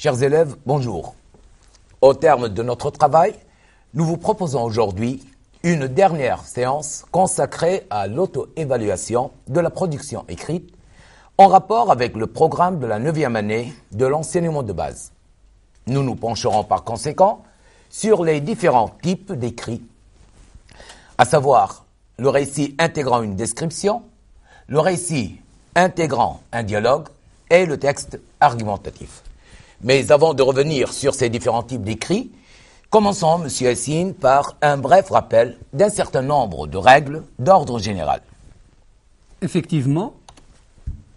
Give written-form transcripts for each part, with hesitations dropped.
Chers élèves, bonjour. Au terme de notre travail, nous vous proposons aujourd'hui une dernière séance consacrée à l'auto-évaluation de la production écrite en rapport avec le programme de la 9e année de l'enseignement de base. Nous nous pencherons par conséquent sur les différents types d'écrits, à savoir le récit intégrant une description, le récit intégrant un dialogue et le texte argumentatif. Mais avant de revenir sur ces différents types d'écrits, commençons, M. Yassine, par un bref rappel d'un certain nombre de règles d'ordre général. Effectivement,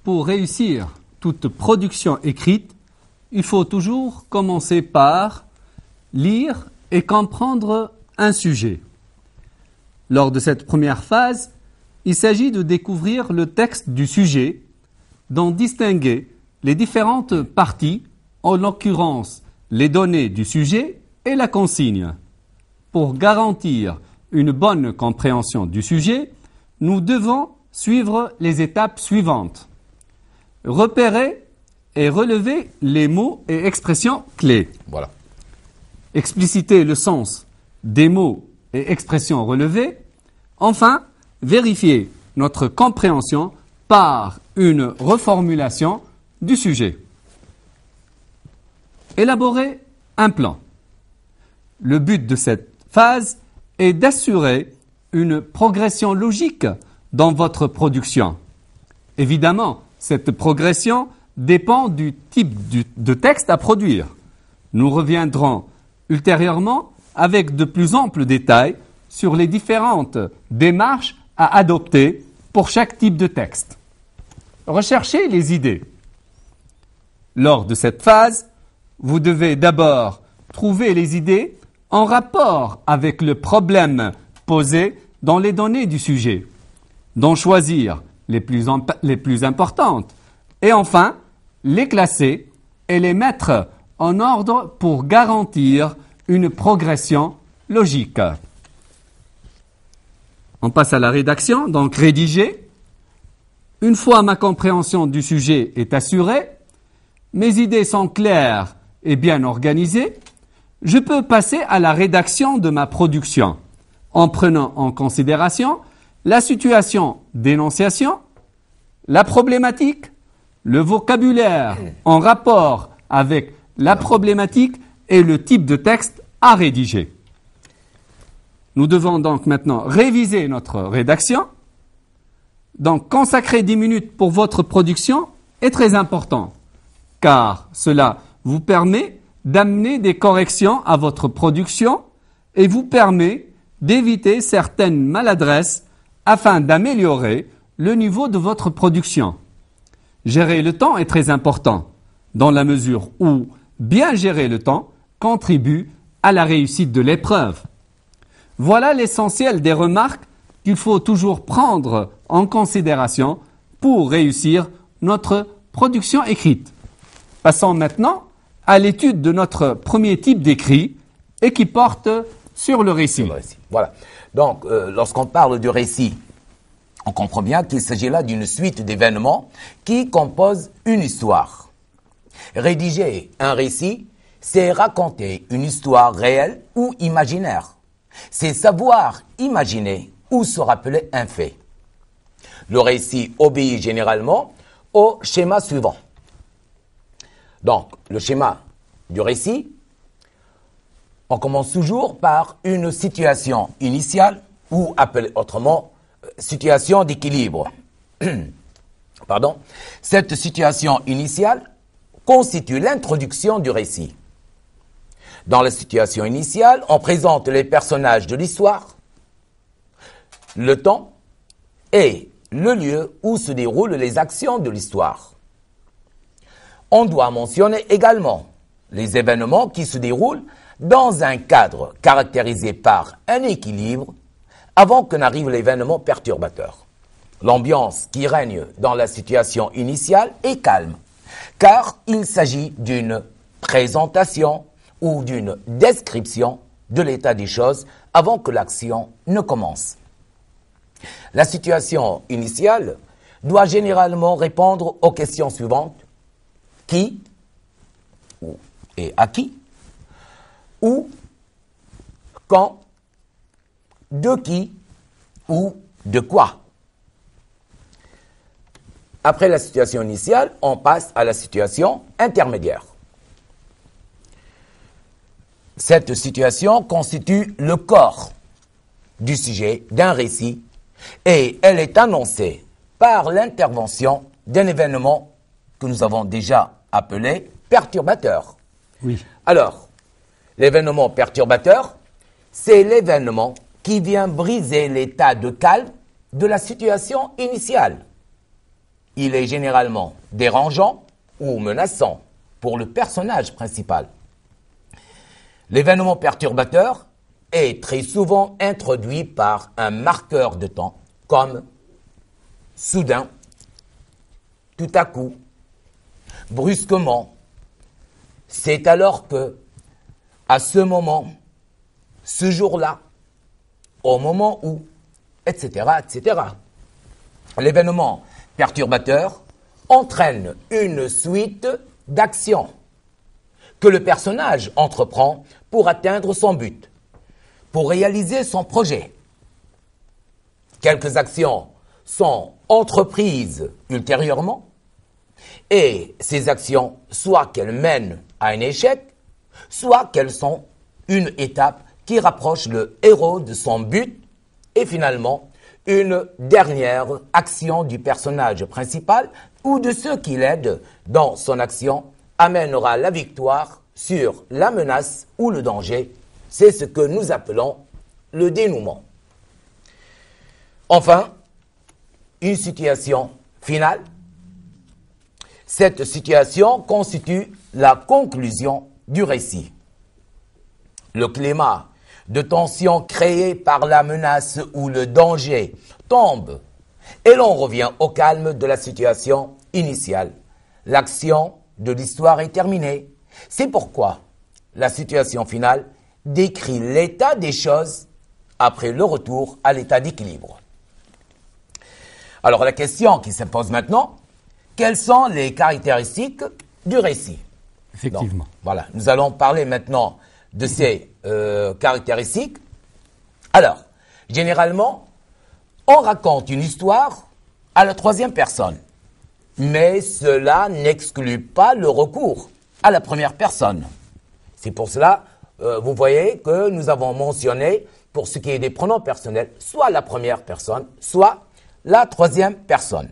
pour réussir toute production écrite, il faut toujours commencer par lire et comprendre un sujet. Lors de cette première phase, il s'agit de découvrir le texte du sujet, d'en distinguer les différentes parties, en l'occurrence les données du sujet et la consigne. Pour garantir une bonne compréhension du sujet, nous devons suivre les étapes suivantes. Repérer et relever les mots et expressions clés. Voilà. Expliciter le sens des mots et expressions relevées. Enfin, vérifier notre compréhension par une reformulation du sujet. Élaborer un plan. Le but de cette phase est d'assurer une progression logique dans votre production. Évidemment, cette progression dépend du type de texte à produire. Nous reviendrons ultérieurement avec de plus amples détails sur les différentes démarches à adopter pour chaque type de texte. Recherchez les idées. Lors de cette phase, vous devez d'abord trouver les idées en rapport avec le problème posé dans les données du sujet, d'en choisir les plus importantes et enfin les classer et les mettre en ordre pour garantir une progression logique. On passe à la rédaction, donc rédiger. Une fois ma compréhension du sujet est assurée, mes idées sont claires et bien organisées, je peux passer à la rédaction de ma production en prenant en considération la situation d'énonciation, la problématique, le vocabulaire en rapport avec la problématique et le type de texte à rédiger. Nous devons donc maintenant réviser notre rédaction. Donc, consacrer 10 minutes pour votre production est très important, car cela vous permet d'amener des corrections à votre production et vous permet d'éviter certaines maladresses afin d'améliorer le niveau de votre production. Gérer le temps est très important, dans la mesure où bien gérer le temps contribue à la réussite de l'épreuve. Voilà l'essentiel des remarques qu'il faut toujours prendre en considération pour réussir notre production écrite. Passons maintenant à l'étude de notre premier type d'écrit et qui porte sur le récit. Voilà. Donc, lorsqu'on parle du récit, on comprend bien qu'il s'agit là d'une suite d'événements qui composent une histoire. Rédiger un récit, c'est raconter une histoire réelle ou imaginaire. C'est savoir imaginer ou se rappeler un fait. Le récit obéit généralement au schéma suivant. Donc, le schéma du récit, on commence toujours par une situation initiale ou appelée autrement situation d'équilibre. Pardon. Cette situation initiale constitue l'introduction du récit. Dans la situation initiale, on présente les personnages de l'histoire, le temps et le lieu où se déroulent les actions de l'histoire. On doit mentionner également les événements qui se déroulent dans un cadre caractérisé par un équilibre avant que n'arrive l'événement perturbateur. L'ambiance qui règne dans la situation initiale est calme, car il s'agit d'une présentation ou d'une description de l'état des choses avant que l'action ne commence. La situation initiale doit généralement répondre aux questions suivantes. Qui ou et à qui, où, quand, de qui ou de quoi. Après la situation initiale, on passe à la situation intermédiaire. Cette situation constitue le corps du sujet d'un récit et elle est annoncée par l'intervention d'un événement que nous avons déjà appelé perturbateur. Oui. Alors, l'événement perturbateur, c'est l'événement qui vient briser l'état de calme de la situation initiale. Il est généralement dérangeant ou menaçant pour le personnage principal. L'événement perturbateur est très souvent introduit par un marqueur de temps, comme soudain, tout à coup, brusquement. C'est alors que, à ce moment, ce jour-là, au moment où, etc., etc. L'événement perturbateur entraîne une suite d'actions que le personnage entreprend pour atteindre son but, pour réaliser son projet. Quelques actions sont entreprises ultérieurement et ces actions, soit qu'elles mènent à un échec, soit qu'elles sont une étape qui rapproche le héros de son but et finalement une dernière action du personnage principal ou de ceux qui l'aident dans son action amènera la victoire sur la menace ou le danger. C'est ce que nous appelons le dénouement. Enfin, une situation finale. Cette situation constitue la conclusion du récit. Le climat de tension créé par la menace ou le danger tombe et l'on revient au calme de la situation initiale. L'action de l'histoire est terminée. C'est pourquoi la situation finale décrit l'état des choses après le retour à l'état d'équilibre. Alors la question qui se pose maintenant, quelles sont les caractéristiques du récit? Effectivement. Donc, voilà, nous allons parler maintenant de ces caractéristiques. Alors, généralement, on raconte une histoire à la troisième personne, mais cela n'exclut pas le recours à la première personne. C'est pour cela, vous voyez que nous avons mentionné, pour ce qui est des pronoms personnels, soit la première personne, soit la troisième personne.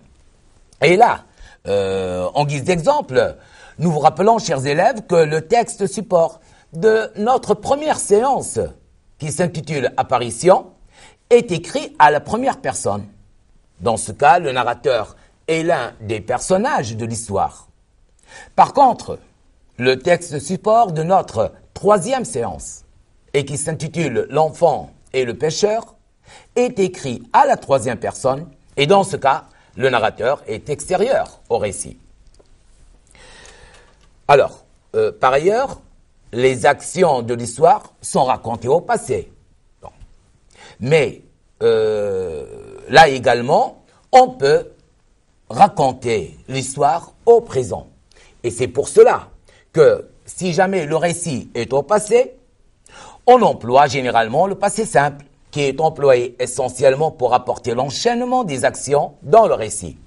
Et là, en guise d'exemple, nous vous rappelons, chers élèves, que le texte support de notre première séance, qui s'intitule « Apparition », est écrit à la première personne. Dans ce cas, le narrateur est l'un des personnages de l'histoire. Par contre, le texte support de notre troisième séance, et qui s'intitule « L'enfant et le pêcheur », est écrit à la troisième personne, et dans ce cas, le narrateur est extérieur au récit. Alors, par ailleurs, les actions de l'histoire sont racontées au passé. Bon. Mais là également, on peut raconter l'histoire au présent. Et c'est pour cela que si jamais le récit est au passé, on emploie généralement le passé simple, qui est employé essentiellement pour apporter l'enchaînement des actions dans le récit.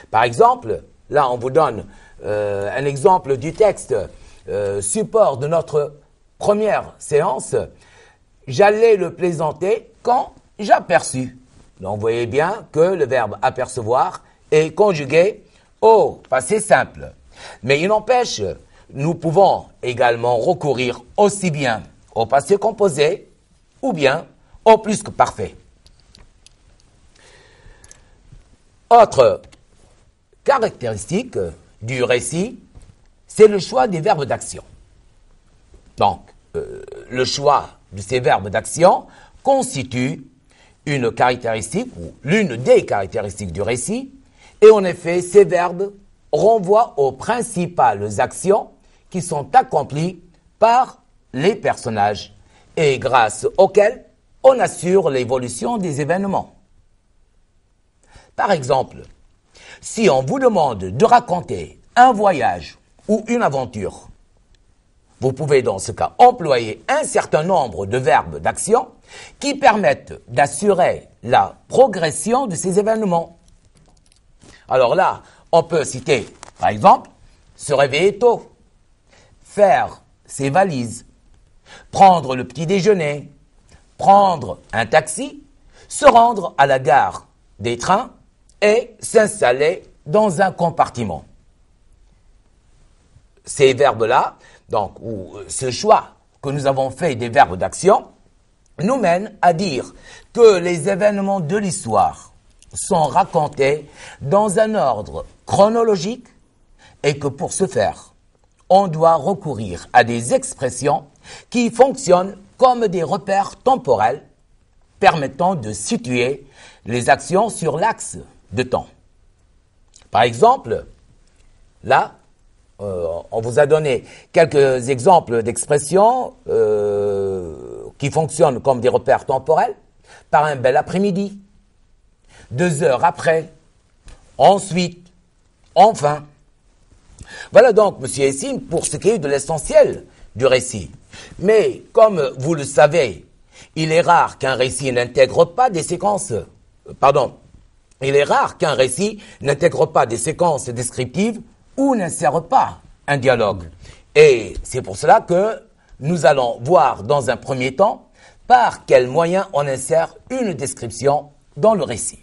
Par exemple, là on vous donne un exemple du texte support de notre première séance. J'allais le plaisanter quand j'aperçus. Donc vous voyez bien que le verbe apercevoir est conjugué au passé simple. Mais il n'empêche, nous pouvons également recourir aussi bien au passé composé ou bien au plus que parfait. Autre caractéristique du récit, c'est le choix des verbes d'action. Donc, le choix de ces verbes d'action constitue une caractéristique ou l'une des caractéristiques du récit, et en effet, ces verbes renvoient aux principales actions qui sont accomplies par les personnages et grâce auxquelles on assure l'évolution des événements. Par exemple, si on vous demande de raconter un voyage ou une aventure, vous pouvez dans ce cas employer un certain nombre de verbes d'action qui permettent d'assurer la progression de ces événements. Alors là, on peut citer, par exemple, se réveiller tôt, faire ses valises, prendre le petit déjeuner, prendre un taxi, se rendre à la gare des trains et s'installer dans un compartiment. Ces verbes-là, donc, ou ce choix que nous avons fait des verbes d'action, nous mène à dire que les événements de l'histoire sont racontés dans un ordre chronologique et que pour ce faire, on doit recourir à des expressions qui fonctionnent comme des repères temporels permettant de situer les actions sur l'axe de temps. Par exemple, là, on vous a donné quelques exemples d'expressions qui fonctionnent comme des repères temporels. Par un bel après-midi, 2 heures après, ensuite, enfin. Voilà donc, M. Essine, pour ce qui est de l'essentiel du récit. Mais, comme vous le savez, il est rare qu'un récit n'intègre pas des séquences... il est rare qu'un récit n'intègre pas des séquences descriptives ou n'insère pas un dialogue. Et c'est pour cela que nous allons voir dans un premier temps par quels moyens on insère une description dans le récit.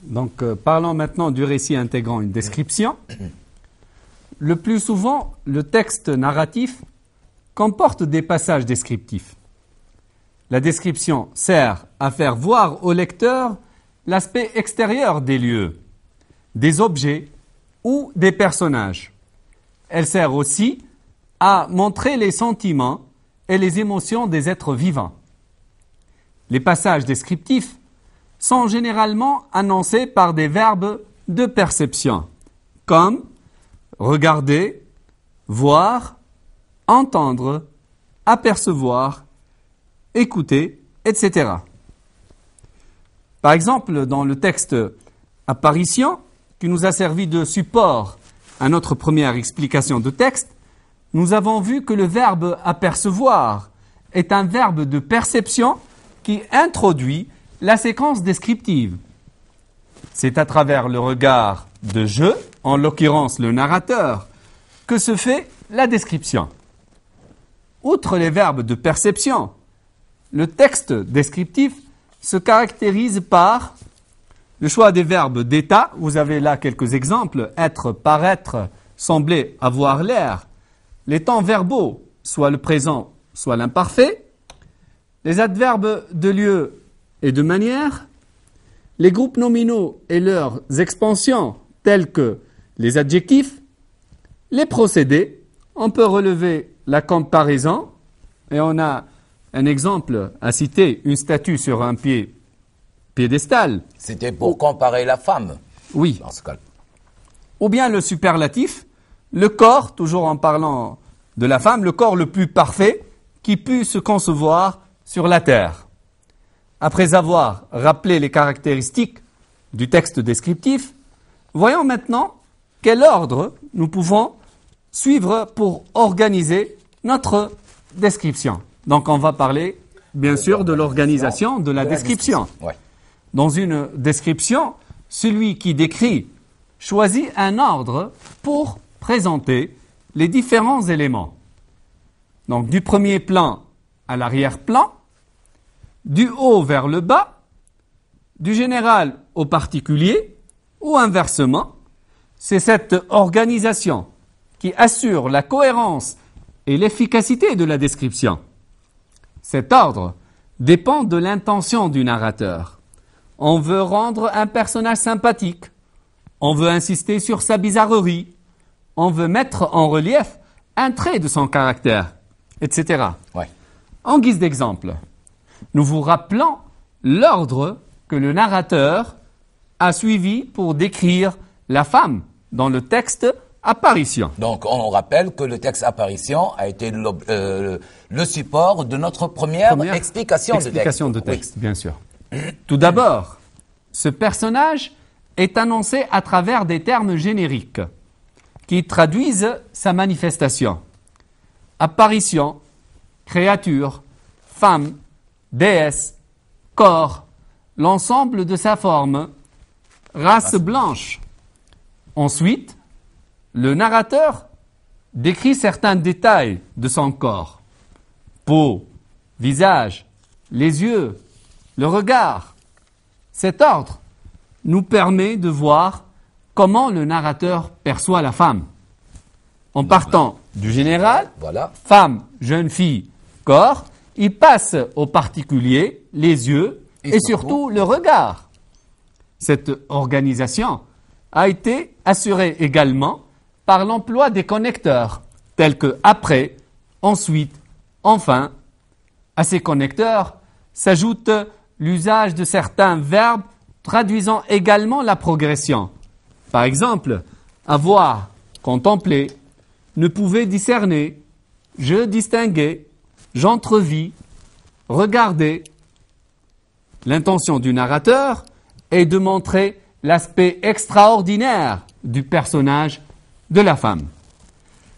Donc, parlons maintenant du récit intégrant une description. Le plus souvent, le texte narratif comporte des passages descriptifs. La description sert à faire voir au lecteur l'aspect extérieur des lieux, des objets ou des personnages. Elle sert aussi à montrer les sentiments et les émotions des êtres vivants. Les passages descriptifs sont généralement annoncés par des verbes de perception, comme regarder, voir, entendre, apercevoir, écouter, etc. Par exemple, dans le texte « Apparition », qui nous a servi de support à notre première explication de texte, nous avons vu que le verbe « apercevoir » est un verbe de perception qui introduit la séquence descriptive. C'est à travers le regard de « je », en l'occurrence le narrateur, que se fait la description. Outre les verbes de perception, le texte descriptif se caractérise par le choix des verbes d'état. Vous avez là quelques exemples: être, paraître, sembler, avoir l'air. Les temps verbaux, soit le présent, soit l'imparfait. Les adverbes de lieu et de manière. Les groupes nominaux et leurs expansions, tels que les adjectifs. Les procédés. On peut relever la comparaison. Et on a un exemple à citer, une statue sur un piédestal. C'était pour comparer la femme. Oui. Dans ce cas. Ou bien le superlatif, le corps, toujours en parlant de la femme, le corps le plus parfait qui put se concevoir sur la terre. Après avoir rappelé les caractéristiques du texte descriptif, voyons maintenant quel ordre nous pouvons suivre pour organiser notre description. Donc on va parler, bien sûr, de l'organisation de la description. Ouais. Dans une description, celui qui décrit choisit un ordre pour présenter les différents éléments. Donc du premier plan à l'arrière-plan, du haut vers le bas, du général au particulier, ou inversement. C'est cette organisation qui assure la cohérence et l'efficacité de la description. Cet ordre dépend de l'intention du narrateur. On veut rendre un personnage sympathique, on veut insister sur sa bizarrerie, on veut mettre en relief un trait de son caractère, etc. Ouais. En guise d'exemple, nous vous rappelons l'ordre que le narrateur a suivi pour décrire la femme dans le texte Apparition. Donc, on rappelle que le texte Apparition a été le support de notre première explication de texte. Oui. Bien sûr. Tout d'abord, ce personnage est annoncé à travers des termes génériques qui traduisent sa manifestation. apparition, créature, femme, déesse, corps, l'ensemble de sa forme, race blanche. Ensuite, le narrateur décrit certains détails de son corps. Peau, visage, les yeux, le regard. Cet ordre nous permet de voir comment le narrateur perçoit la femme. En partant du général, Voilà. femme, jeune fille, corps, il passe au particulier, les yeux et surtout le regard. Cette organisation a été assurée également par l'emploi des connecteurs, tels que après, ensuite, enfin. À ces connecteurs s'ajoute l'usage de certains verbes traduisant également la progression. Par exemple, avoir, contempler, ne pouvait discerner, je distinguais, j'entrevis, regarder. L'intention du narrateur est de montrer l'aspect extraordinaire du personnage de la femme.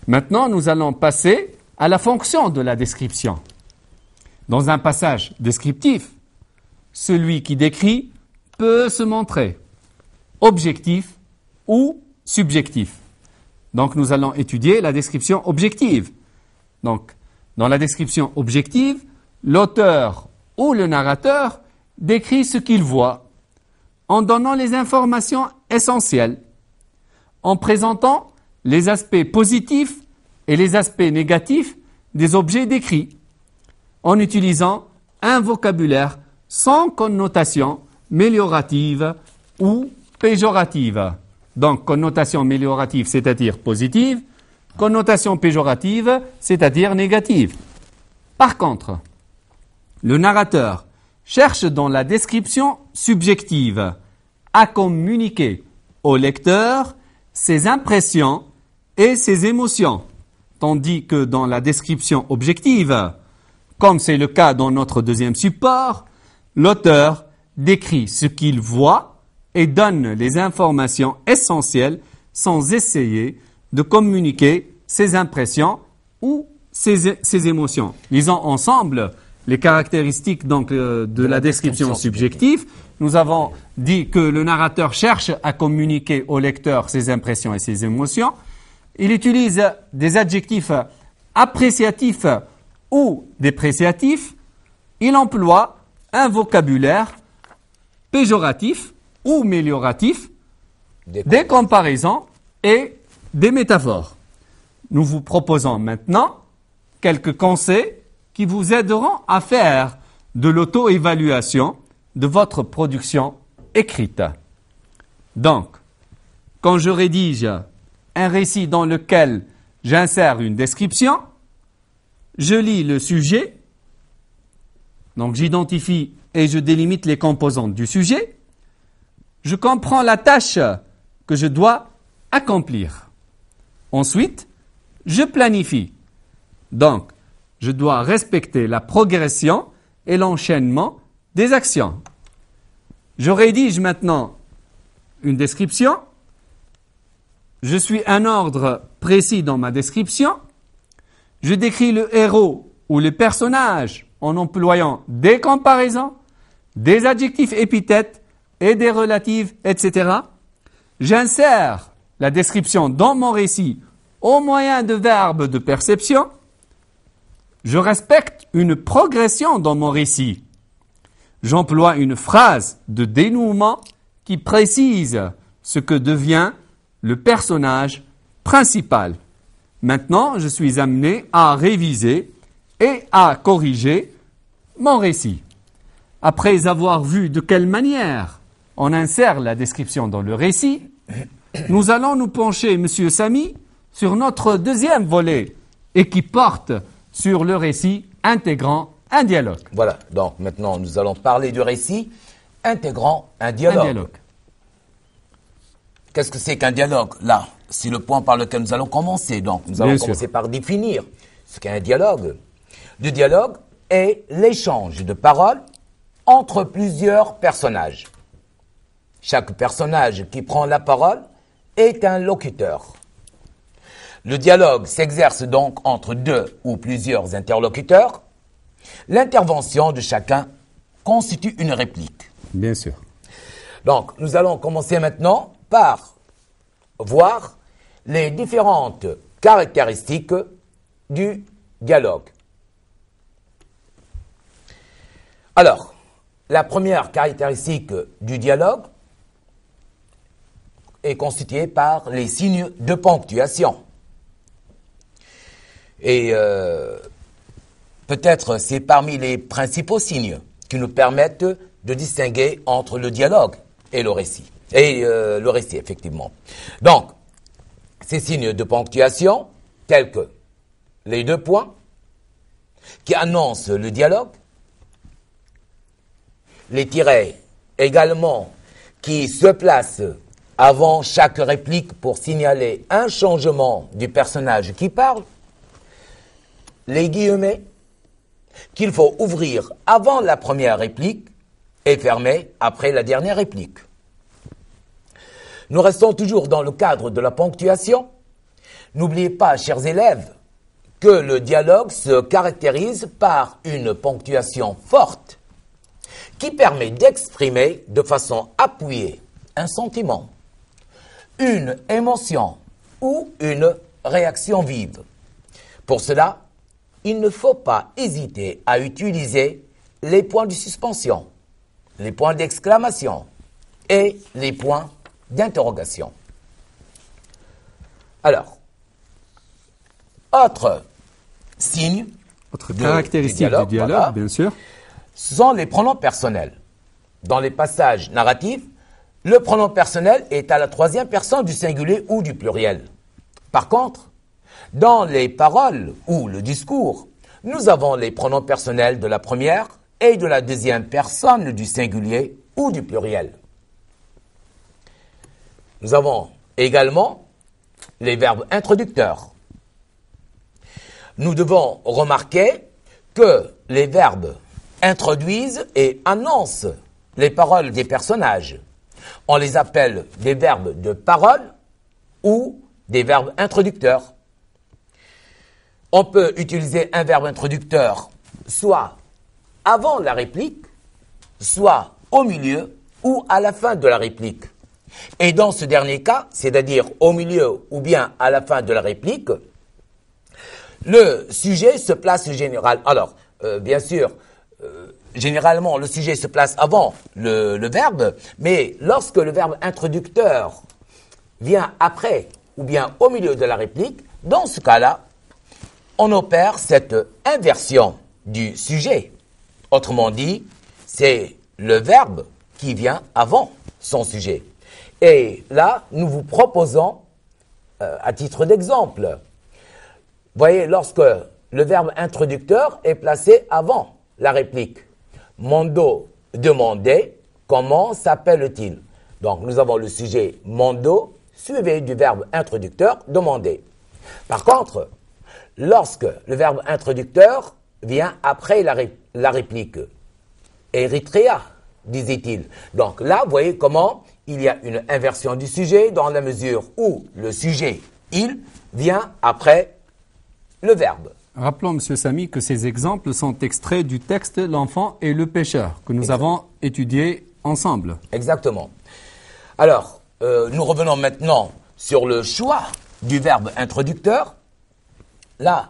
Maintenant, nous allons passer à la fonction de la description. Dans un passage descriptif, celui qui décrit peut se montrer objectif ou subjectif. Donc, nous allons étudier la description objective. Donc, dans la description objective, l'auteur ou le narrateur décrit ce qu'il voit en donnant les informations essentielles, en présentant les aspects positifs et les aspects négatifs des objets décrits, en utilisant un vocabulaire sans connotation améliorative ou péjorative. Donc, connotation améliorative, c'est-à-dire positive, connotation péjorative, c'est-à-dire négative. Par contre, le narrateur cherche dans la description subjective à communiquer au lecteur ses impressions et ses émotions, tandis que dans la description objective, comme c'est le cas dans notre deuxième support, l'auteur décrit ce qu'il voit et donne les informations essentielles sans essayer de communiquer ses impressions ou ses émotions. Lisons ensemble les caractéristiques donc, de la description subjective. Nous avons dit que le narrateur cherche à communiquer au lecteur ses impressions et ses émotions. Il utilise des adjectifs appréciatifs ou dépréciatifs. Il emploie un vocabulaire péjoratif ou amélioratif, des comparaisons et des métaphores. Nous vous proposons maintenant quelques conseils qui vous aideront à faire de l'auto-évaluation de votre production écrite. Donc, quand je rédige un récit dans lequel j'insère une description, je lis le sujet, donc j'identifie et je délimite les composantes du sujet, je comprends la tâche que je dois accomplir. Ensuite, je planifie. Donc, je dois respecter la progression et l'enchaînement des actions. Je rédige maintenant une description. Je suis un ordre précis dans ma description. Je décris le héros ou le personnage en employant des comparaisons, des adjectifs épithètes et des relatives, etc. J'insère la description dans mon récit au moyen de verbes de perception. Je respecte une progression dans mon récit. J'emploie une phrase de dénouement qui précise ce que devient le personnage principal. Maintenant, je suis amené à réviser et à corriger mon récit. Après avoir vu de quelle manière on insère la description dans le récit, nous allons nous pencher, Monsieur Samy, sur notre deuxième volet et qui porte sur le récit intégrant un dialogue. Voilà, donc maintenant nous allons parler du récit intégrant un dialogue. Qu'est-ce que c'est qu'un dialogue? Là, c'est le point par lequel nous allons commencer. Donc nous allons commencer par définir ce qu'est un dialogue. Le dialogue est l'échange de paroles entre plusieurs personnages. Chaque personnage qui prend la parole est un locuteur. Le dialogue s'exerce donc entre deux ou plusieurs interlocuteurs. L'intervention de chacun constitue une réplique. Bien sûr. Donc, nous allons commencer maintenant par voir les différentes caractéristiques du dialogue. Alors, la première caractéristique du dialogue est constituée par les signes de ponctuation. Et peut-être c'est parmi les principaux signes qui nous permettent de distinguer entre le dialogue et le récit. Le récit, effectivement. Donc, ces signes de ponctuation, tels que les deux points qui annoncent le dialogue, les tirets également qui se placent avant chaque réplique pour signaler un changement du personnage qui parle, les guillemets qu'il faut ouvrir avant la première réplique et fermer après la dernière réplique. Nous restons toujours dans le cadre de la ponctuation. N'oubliez pas, chers élèves, que le dialogue se caractérise par une ponctuation forte qui permet d'exprimer de façon appuyée un sentiment, une émotion ou une réaction vive. Pour cela, il ne faut pas hésiter à utiliser les points de suspension, les points d'exclamation et les points d'interrogation. Alors, autre signe, autre caractéristique du dialogue, voilà, bien sûr, sont les pronoms personnels. Dans les passages narratifs, le pronom personnel est à la troisième personne du singulier ou du pluriel. Par contre, dans les paroles ou le discours, nous avons les pronoms personnels de la première et de la deuxième personne du singulier ou du pluriel. Nous avons également les verbes introducteurs. Nous devons remarquer que les verbes introduisent et annoncent les paroles des personnages. On les appelle des verbes de parole ou des verbes introducteurs. On peut utiliser un verbe introducteur soit avant la réplique, soit au milieu ou à la fin de la réplique. Et dans ce dernier cas, c'est-à-dire au milieu ou bien à la fin de la réplique, le sujet se place généralement. Alors, bien sûr, généralement, le sujet se place avant le verbe, mais lorsque le verbe introducteur vient après ou bien au milieu de la réplique, dans ce cas-là, on opère cette inversion du sujet. Autrement dit, c'est le verbe qui vient avant son sujet. Et là, nous vous proposons, à titre d'exemple, voyez, lorsque le verbe introducteur est placé avant la réplique. Mondo demandait comment s'appelle-t-il. Donc, nous avons le sujet Mondo suivi du verbe introducteur demander. Par contre, lorsque le verbe introducteur vient après la réplique, Eritrea, disait-il. Donc là, vous voyez comment il y a une inversion du sujet dans la mesure où le sujet, il, vient après le verbe. Rappelons, M. Samy, que ces exemples sont extraits du texte L'enfant et le pêcheur, que nous avons étudié ensemble. Exactement. Alors, nous revenons maintenant sur le choix du verbe introducteur. Là,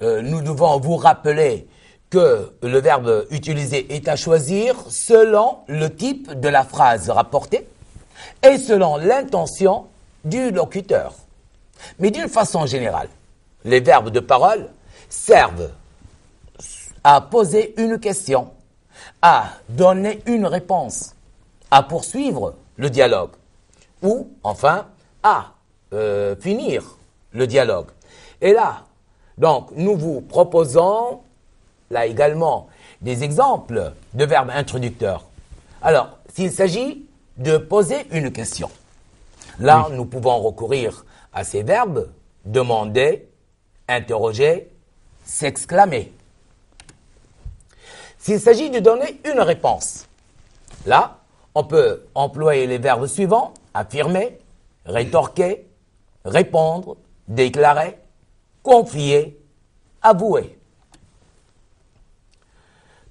nous devons vous rappeler que le verbe utilisé est à choisir selon le type de la phrase rapportée et selon l'intention du locuteur. Mais d'une façon générale, les verbes de parole servent à poser une question, à donner une réponse, à poursuivre le dialogue ou, enfin, à finir le dialogue. Et là, donc, nous vous proposons, là également, des exemples de verbes introducteurs. Alors, s'il s'agit de poser une question, là, nous pouvons recourir à ces verbes demander, interroger, s'exclamer. S'il s'agit de donner une réponse, là, on peut employer les verbes suivants, affirmer, rétorquer, répondre, déclarer, confier, avouer.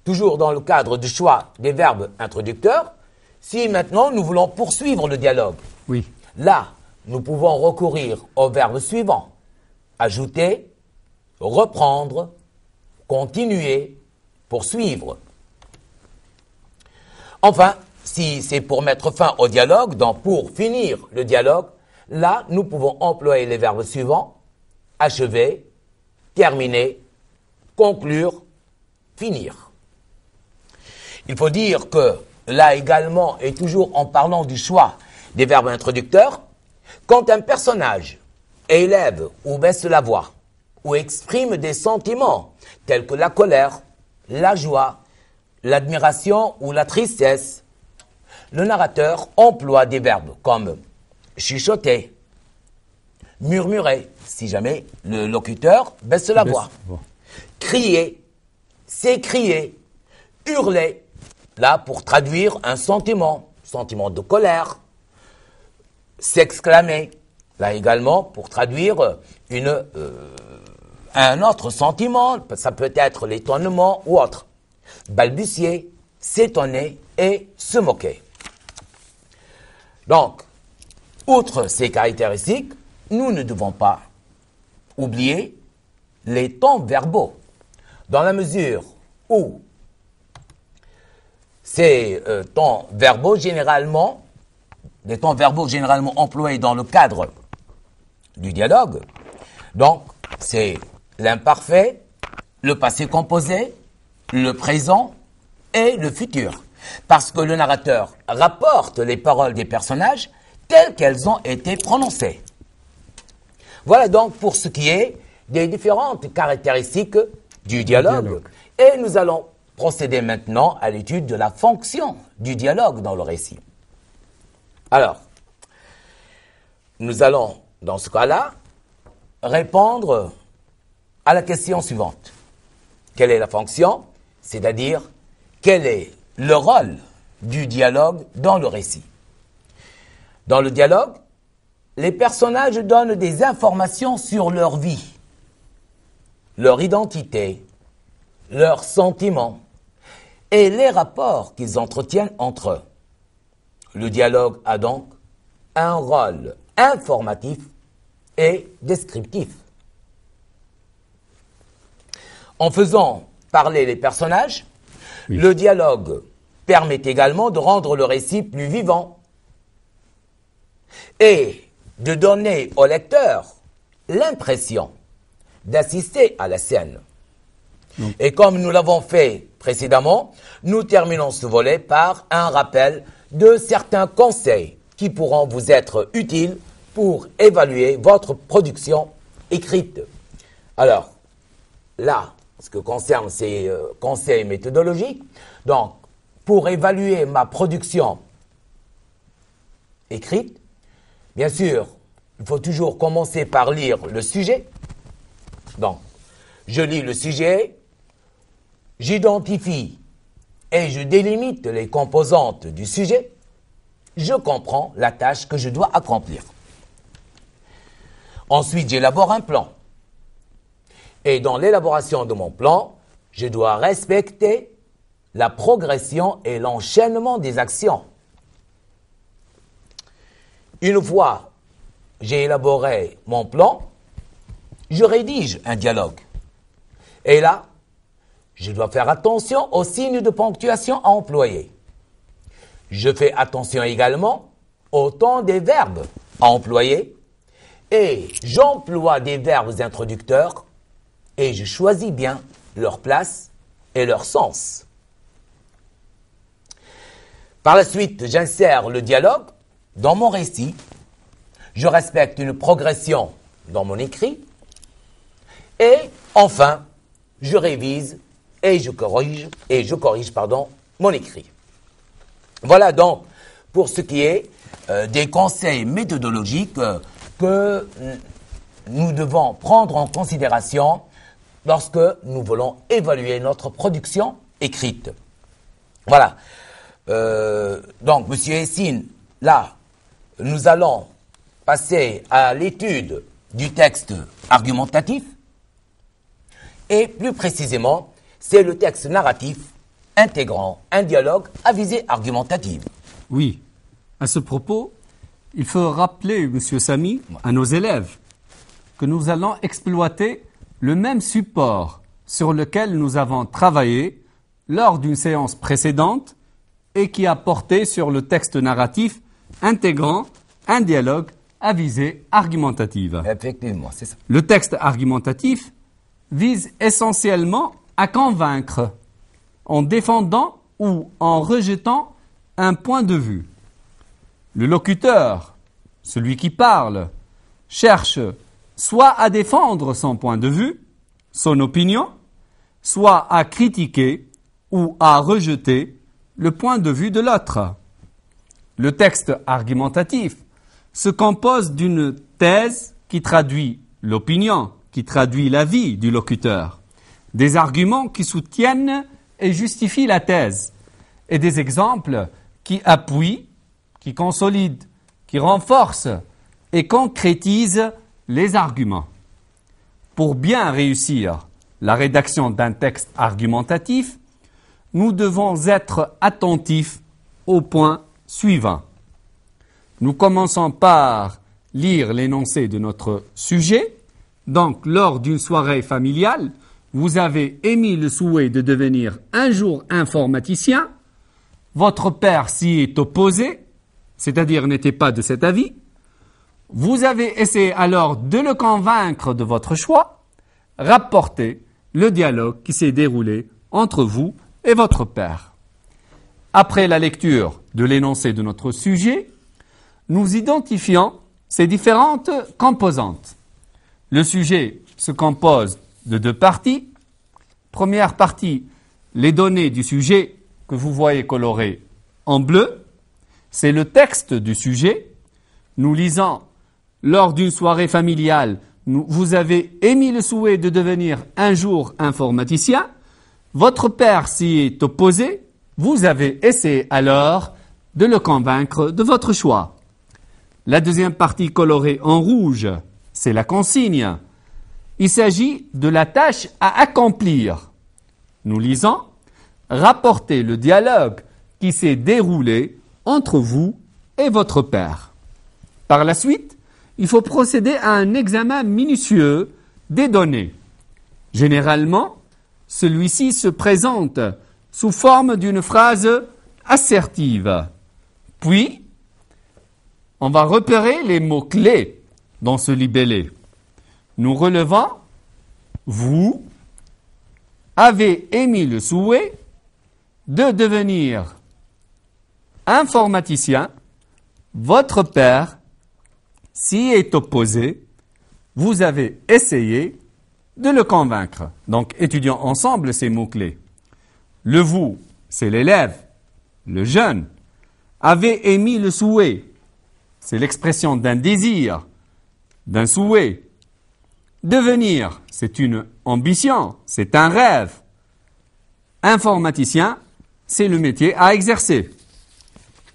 Toujours dans le cadre du choix des verbes introducteurs, si maintenant nous voulons poursuivre le dialogue, Oui. là, nous pouvons recourir au verbe suivant. Ajouter, reprendre, continuer, poursuivre. Enfin, si c'est pour mettre fin au dialogue, donc pour finir le dialogue, là, nous pouvons employer les verbes suivants. Achever, terminer, conclure, finir. Il faut dire que là également, et toujours en parlant du choix des verbes introducteurs, quand un personnage élève ou baisse la voix, ou exprime des sentiments tels que la colère, la joie, l'admiration ou la tristesse, le narrateur emploie des verbes comme chuchoter, murmurer, si jamais le locuteur baisse la voix, crier, s'écrier, hurler, là pour traduire un sentiment de colère, s'exclamer, là également pour traduire un autre sentiment, ça peut être l'étonnement ou autre, balbutier, s'étonner et se moquer. Donc, outre ces caractéristiques, nous ne devons pas oublier les temps verbaux, dans la mesure où ces temps verbaux généralement employés dans le cadre du dialogue, donc c'est l'imparfait, le passé composé, le présent et le futur. Parce que le narrateur rapporte les paroles des personnages telles qu'elles ont été prononcées. Voilà donc pour ce qui est des différentes caractéristiques du dialogue. Et nous allons procéder maintenant à l'étude de la fonction du dialogue dans le récit. Alors, nous allons, dans ce cas-là, répondre à la question suivante. Quelle est la fonction? C'est-à-dire, quel est le rôle du dialogue dans le récit? Dans le dialogue, les personnages donnent des informations sur leur vie, leur identité, leurs sentiments et les rapports qu'ils entretiennent entre eux. Le dialogue a donc un rôle informatif et descriptif. En faisant parler les personnages, le dialogue permet également de rendre le récit plus vivant et de donner au lecteur l'impression d'assister à la scène. Et comme nous l'avons fait précédemment, nous terminons ce volet par un rappel de certains conseils qui pourront vous être utiles pour évaluer votre production écrite. Alors, là, ce que concerne ces conseils méthodologiques, donc, pour évaluer ma production écrite, bien sûr, il faut toujours commencer par lire le sujet. Donc, je lis le sujet, j'identifie et je délimite les composantes du sujet, je comprends la tâche que je dois accomplir. Ensuite, j'élabore un plan. Et dans l'élaboration de mon plan, je dois respecter la progression et l'enchaînement des actions. Une fois j'ai élaboré mon plan, je rédige un dialogue. Et là, je dois faire attention aux signes de ponctuation à employer. Je fais attention également au temps des verbes à employer et j'emploie des verbes introducteurs et je choisis bien leur place et leur sens. Par la suite, j'insère le dialogue dans mon récit. Je respecte une progression dans mon écrit. Et enfin, je révise et je corrige mon écrit. Voilà donc pour ce qui est des conseils méthodologiques que nous devons prendre en considération lorsque nous voulons évaluer notre production écrite. Voilà. Donc, Monsieur Essine, là, nous allons passer à l'étude du texte argumentatif. Et plus précisément, c'est le texte narratif intégrant un dialogue à visée argumentative. Oui. À ce propos, il faut rappeler, Monsieur Samy, à nos élèves, que nous allons exploiter le même support sur lequel nous avons travaillé lors d'une séance précédente et qui a porté sur le texte narratif intégrant un dialogue à visée argumentative. Effectivement, c'est ça. Le texte argumentatif vise essentiellement à convaincre en défendant ou en rejetant un point de vue. Le locuteur, celui qui parle, cherche soit à défendre son point de vue, son opinion, soit à critiquer ou à rejeter le point de vue de l'autre. Le texte argumentatif se compose d'une thèse qui traduit l'opinion, qui traduit l'avis du locuteur, des arguments qui soutiennent et justifient la thèse, et des exemples qui appuient, qui consolident, qui renforcent et concrétisent les arguments. Pour bien réussir la rédaction d'un texte argumentatif, nous devons être attentifs au point suivant. Nous commençons par lire l'énoncé de notre sujet. Donc, lors d'une soirée familiale, vous avez émis le souhait de devenir un jour informaticien. Votre père s'y est opposé, c'est-à-dire n'était pas de cet avis. Vous avez essayé alors de le convaincre de votre choix. Rapportez le dialogue qui s'est déroulé entre vous et votre père. Après la lecture de l'énoncé de notre sujet, nous identifions ces différentes composantes. Le sujet se compose de deux parties. Première partie, les données du sujet que vous voyez colorées en bleu. C'est le texte du sujet. Nous lisons, lors d'une soirée familiale, vous avez émis le souhait de devenir un jour informaticien. Votre père s'y est opposé. Vous avez essayé alors de le convaincre de votre choix. La deuxième partie colorée en rouge, c'est la consigne. Il s'agit de la tâche à accomplir. Nous lisons « Rapportez le dialogue qui s'est déroulé entre vous et votre père ». Par la suite, il faut procéder à un examen minutieux des données. Généralement, celui-ci se présente sous forme d'une phrase assertive. Puis, on va repérer les mots-clés dans ce libellé. Nous relevons « Vous avez émis le souhait de devenir informaticien. Votre père s'y est opposé. Vous avez essayé de le convaincre. » Donc, étudions ensemble ces mots-clés. Le « vous », c'est l'élève, le jeune, avait émis le souhait. C'est l'expression d'un désir, d'un souhait. Devenir, c'est une ambition, c'est un rêve. Informaticien, c'est le métier à exercer.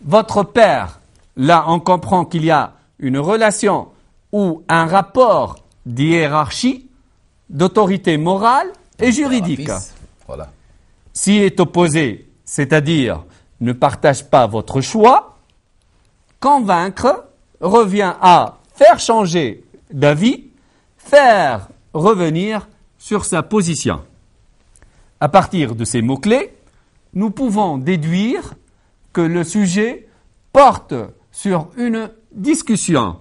Votre père, là on comprend qu'il y a une relation ou un rapport d'hiérarchie, d'autorité morale et juridique. Voilà. S'y est opposé, c'est-à-dire ne partage pas votre choix, convaincre revient à faire changer d'avis, faire revenir sur sa position. À partir de ces mots-clés, nous pouvons déduire que le sujet porte sur une discussion,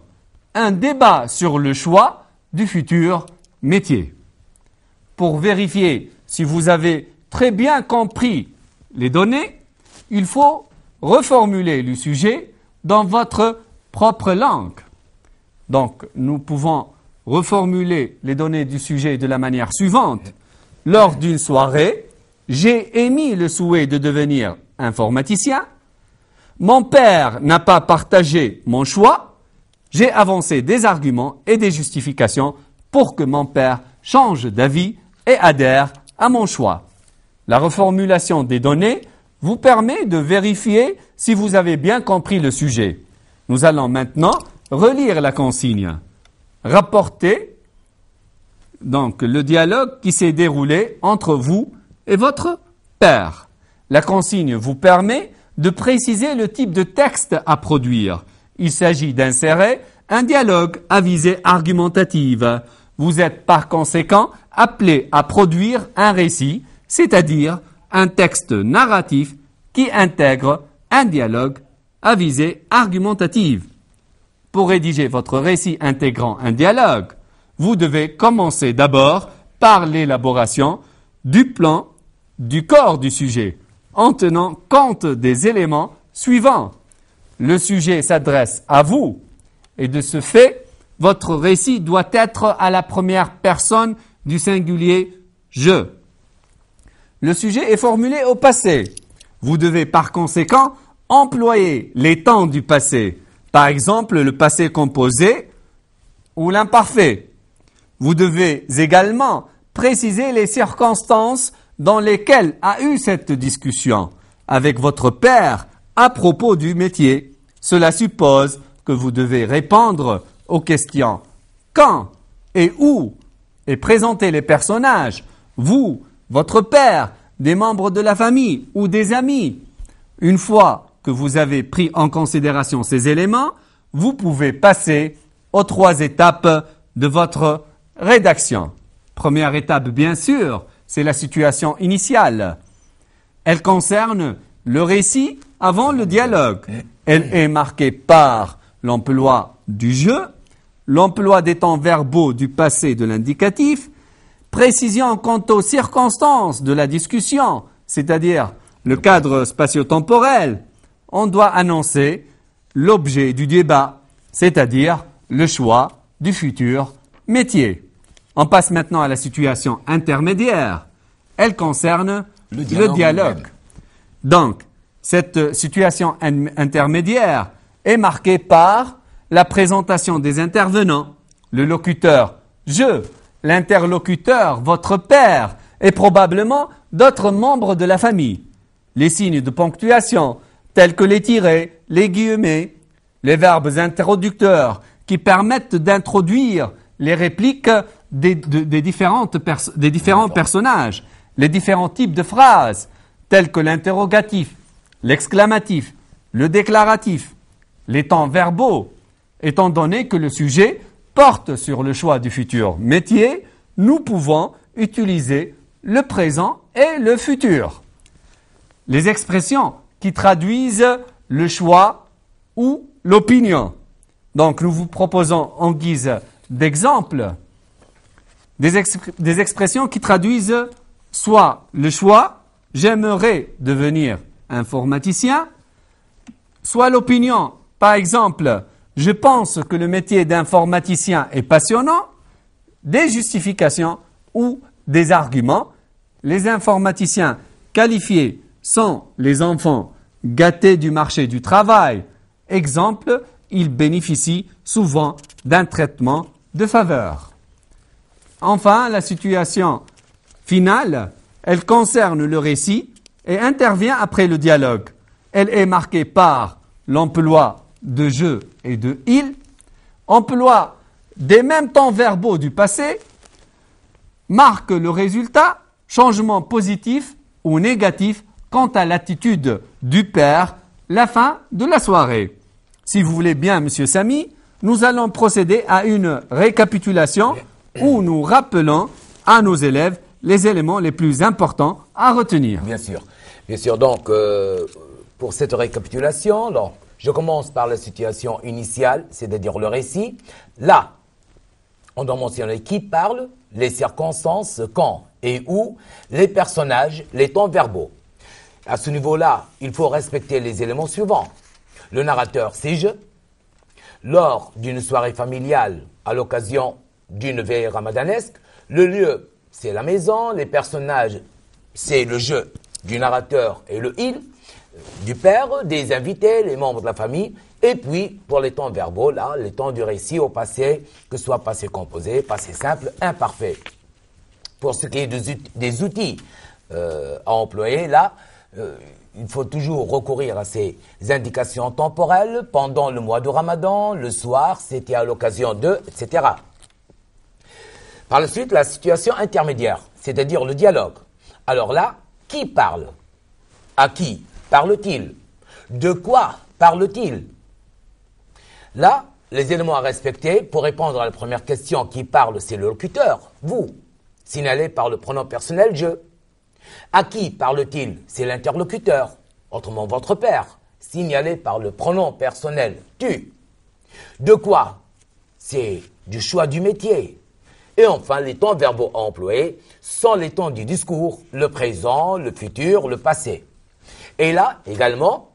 un débat sur le choix du futur métier. Pour vérifier si vous avez très bien compris les données, il faut reformuler le sujet dans votre propre langue. Donc, nous pouvons reformuler les données du sujet de la manière suivante. Lors d'une soirée, j'ai émis le souhait de devenir informaticien. Mon père n'a pas partagé mon choix. J'ai avancé des arguments et des justifications pour que mon père change d'avis et adhère à mon choix. La reformulation des données vous permet de vérifier si vous avez bien compris le sujet. Nous allons maintenant relire la consigne. rapporter donc le dialogue qui s'est déroulé entre vous et votre père. La consigne vous permet de préciser le type de texte à produire. Il s'agit d'insérer un dialogue à visée argumentative. Vous êtes par conséquent appelé à produire un récit, c'est-à-dire un texte narratif qui intègre un dialogue à visée argumentative. Pour rédiger votre récit intégrant un dialogue, vous devez commencer d'abord par l'élaboration du plan du corps du sujet, en tenant compte des éléments suivants. Le sujet s'adresse à vous, et de ce fait, votre récit doit être à la première personne du singulier « je ». Le sujet est formulé au passé. Vous devez par conséquent employer les temps du passé, par exemple le passé composé ou l'imparfait. Vous devez également préciser les circonstances dans lesquelles a eu cette discussion avec votre père à propos du métier. Cela suppose que vous devez répondre aux questions quand et où et présenter les personnages, vous, votre père, des membres de la famille ou des amis. Une fois que vous avez pris en considération ces éléments, vous pouvez passer aux 3 étapes de votre rédaction. Première étape, bien sûr, c'est la situation initiale. Elle concerne le récit avant le dialogue. Elle est marquée par l'emploi du je, l'emploi des temps verbaux du passé et de l'indicatif, précision quant aux circonstances de la discussion, c'est-à-dire le cadre spatio-temporel. On doit annoncer l'objet du débat, c'est-à-dire le choix du futur métier. On passe maintenant à la situation intermédiaire. Elle concerne le dialogue. Donc, cette situation intermédiaire est marquée par la présentation des intervenants, le locuteur « je », l'interlocuteur « votre père » et probablement d'autres membres de la famille. Les signes de ponctuation, tels que les tirets, les guillemets, les verbes introducteurs qui permettent d'introduire les répliques des différents personnages, les différents types de phrases, tels que l'interrogatif, l'exclamatif, le déclaratif, les temps verbaux. Étant donné que le sujet porte sur le choix du futur métier, nous pouvons utiliser le présent et le futur. Les expressions qui traduisent le choix ou l'opinion. Donc, nous vous proposons en guise d'exemple des expressions qui traduisent soit le choix, j'aimerais devenir informaticien, soit l'opinion, par exemple, je pense que le métier d'informaticien est passionnant, des justifications ou des arguments. Les informaticiens qualifiés sont les enfants gâtés du marché du travail. Exemple, ils bénéficient souvent d'un traitement de faveur. Enfin, la situation finale, elle concerne le récit et intervient après le dialogue. Elle est marquée par l'emploi de je et de il, emploi des mêmes temps verbaux du passé, marque le résultat, changement positif ou négatif quant à l'attitude du père, la fin de la soirée. Si vous voulez bien, Monsieur Samy, nous allons procéder à une récapitulation où nous rappelons à nos élèves les éléments les plus importants à retenir. Bien sûr. Donc, pour cette récapitulation, alors, je commence par la situation initiale, c'est-à-dire le récit. Là, on doit mentionner qui parle, les circonstances, quand et où, les personnages, les temps verbaux. À ce niveau-là, il faut respecter les éléments suivants. Le narrateur, c'est je. Lors d'une soirée familiale, à l'occasion d'une veille ramadanesque, le lieu, c'est la maison, les personnages, c'est le je du narrateur et le il, du père, des invités, les membres de la famille, et puis pour les temps verbaux, là, les temps du récit au passé, que ce soit passé composé, passé simple, imparfait. Pour ce qui est des outils à employer, là, il faut toujours recourir à ces indications temporelles pendant le mois de Ramadan, le soir, c'était à l'occasion de, etc. Par la suite, la situation intermédiaire, c'est-à-dire le dialogue. Alors là, qui parle? À qui parle-t-il? De quoi parle-t-il? Là, les éléments à respecter pour répondre à la première question, qui parle, c'est le locuteur, vous, signalé par le pronom personnel je. À qui parle-t-il? C'est l'interlocuteur, autrement votre père, signalé par le pronom personnel tu. De quoi? C'est du choix du métier. Et enfin, les temps verbaux à employer sont les temps du discours, le présent, le futur, le passé. Et là, également,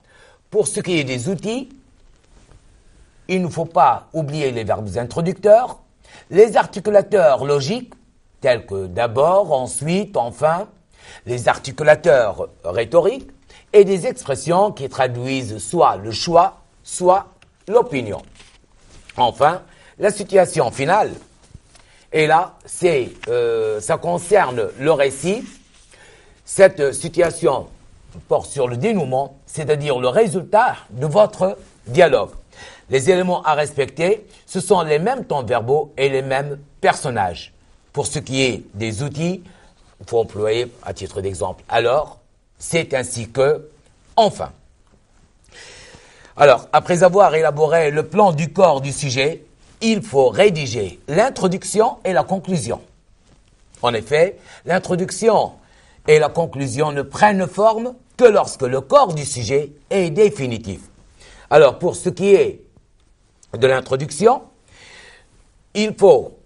pour ce qui est des outils, il ne faut pas oublier les verbes introducteurs, les articulateurs logiques, tels que d'abord, ensuite, enfin, les articulateurs rhétoriques, et des expressions qui traduisent soit le choix, soit l'opinion. Enfin, la situation finale, et là, ça concerne le récit. Cette situation porte sur le dénouement, c'est-à-dire le résultat de votre dialogue. Les éléments à respecter, ce sont les mêmes temps verbaux et les mêmes personnages. Pour ce qui est des outils, il faut employer à titre d'exemple alors, c'est ainsi que, enfin. Alors, après avoir élaboré le plan du corps du sujet, il faut rédiger l'introduction et la conclusion. En effet, l'introduction et la conclusion ne prennent forme que lorsque le corps du sujet est définitif. Alors, pour ce qui est de l'introduction, il faut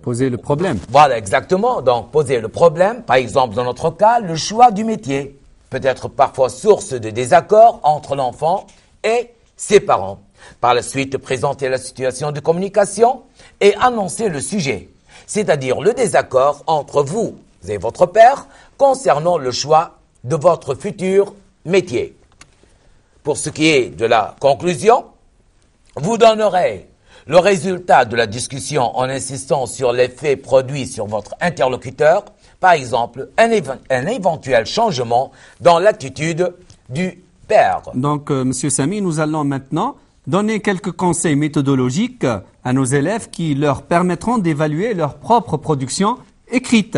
poser le problème. Voilà, exactement. Donc, poser le problème, par exemple, dans notre cas, le choix du métier, peut être parfois source de désaccord entre l'enfant et ses parents. Par la suite, présenter la situation de communication et annoncer le sujet, c'est-à-dire le désaccord entre vous et votre père concernant le choix de votre futur métier. Pour ce qui est de la conclusion, vous donnerez le résultat de la discussion en insistant sur l'effet produit sur votre interlocuteur, par exemple un éventuel changement dans l'attitude du père. Donc, Monsieur Samy, nous allons maintenant donner quelques conseils méthodologiques à nos élèves qui leur permettront d'évaluer leur propre production écrite.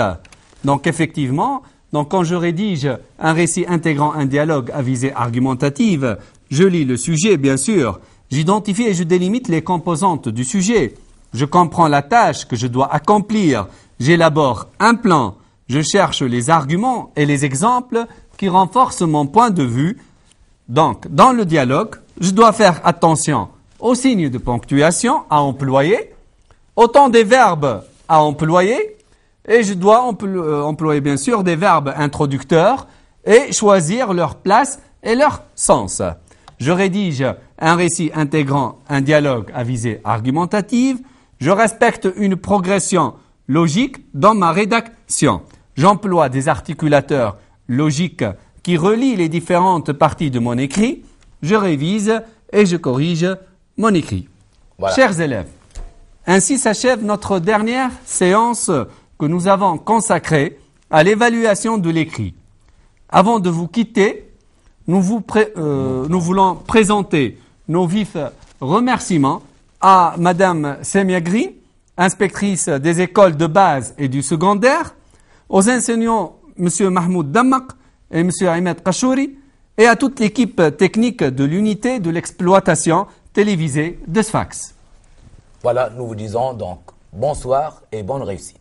Donc, effectivement, quand je rédige un récit intégrant un dialogue à visée argumentative, je lis le sujet, bien sûr. J'identifie et je délimite les composantes du sujet. Je comprends la tâche que je dois accomplir. J'élabore un plan. Je cherche les arguments et les exemples qui renforcent mon point de vue. Donc, dans le dialogue, je dois faire attention aux signes de ponctuation à employer, au temps des verbes à employer, et je dois employer bien sûr des verbes introducteurs et choisir leur place et leur sens. Je rédige un récit intégrant un dialogue à visée argumentative. Je respecte une progression logique dans ma rédaction. J'emploie des articulateurs logiques qui relient les différentes parties de mon écrit. Je révise et je corrige mon écrit. Voilà. Chers élèves, ainsi s'achève notre dernière séance que nous avons consacrée à l'évaluation de l'écrit. Avant de vous quitter, nous voulons présenter nos vifs remerciements à Madame Semiagri, inspectrice des écoles de base et du secondaire, aux enseignants Monsieur Mahmoud Dammak et Monsieur Ahmed Kashouri, et à toute l'équipe technique de l'unité de l'exploitation télévisée de Sfax. Voilà, nous vous disons donc bonsoir et bonne réussite.